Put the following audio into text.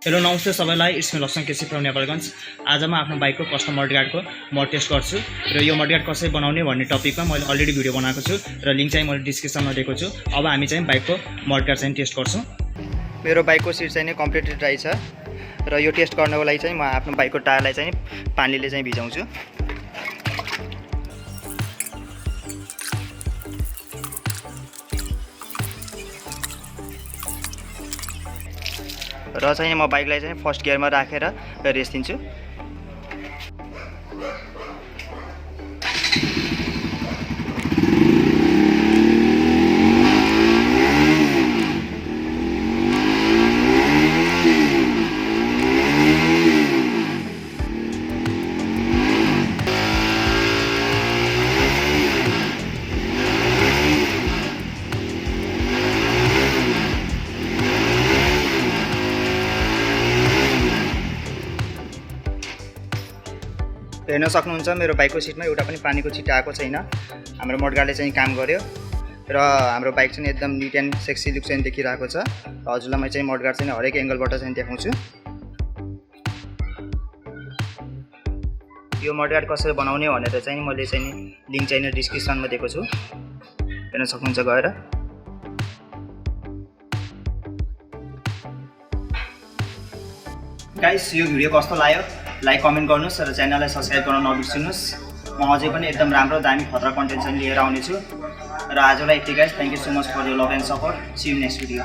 Hello नमस्ते सबैलाई, it's me Laxman KC from Nepalgunj. आज म आफ्नो बाइकको कस्टम मडगार्डको मड टेस्ट गर्छु र यो मडगार्ड कसरी बनाउने भन्ने टपिकमा मैले अलरेडी भिडियो बनाएको छु र लिंक चाहिँ मैले डिस्क्रिप्सनमा दिएको छु। अब हामी चाहिँ बाइकको मडगार्ड चाहिँ टेस्ट गर्छौँ। मेरो बाइकको सिट चाहिँ कम्प्लिटली ड्राई छ र यो टेस्ट गर्नको लागि चाहिँ म आफ्नो बाइकको टायरलाई चाहिँ पानीले चाहिँ भिजाउँछु। र चाहिँ म बाइकलाई चाहिँ फर्स्ट गियरमा राखेर रेस दिन्छु। हेर्न सक्नुहुन्छ मेरो बाइकको सिटमा एउटा पनि पानीको छिटा आएको छैन। हाम्रो मडगार्डले चाहिँ काम गर्यो र हाम्रो बाइक चाहिँ एकदम निट एन्ड सेक्सी लुक चाहिँ देखिरहेको छ। हजुरलाई म चाहिँ मडगार्ड चाहिँ हरेक एङ्गलबाट चाहिँ देखाउँछु। यो मडगार्ड कसरी बनाउने भनेर चाहिँ मैले चाहिँ लिङ्क चाहिँ डिस्क्रिप्सनमा दिएको छु, हेर्न सक्नुहुन्छ गएर। गाइस, यो भिडियो कस्तो लाग्यो लाइक कमेन्ट गर्नुहोस् र च्यानललाई सब्सक्राइब गर्न नबिर्सिनुहोस्। म अझै पनि एकदम राम्रो दामी खतरा कन्टेन्ट चाहिँ लिएर आउनेछु। र आजलाई यति guys, thank you so much for your love and support. See you next video.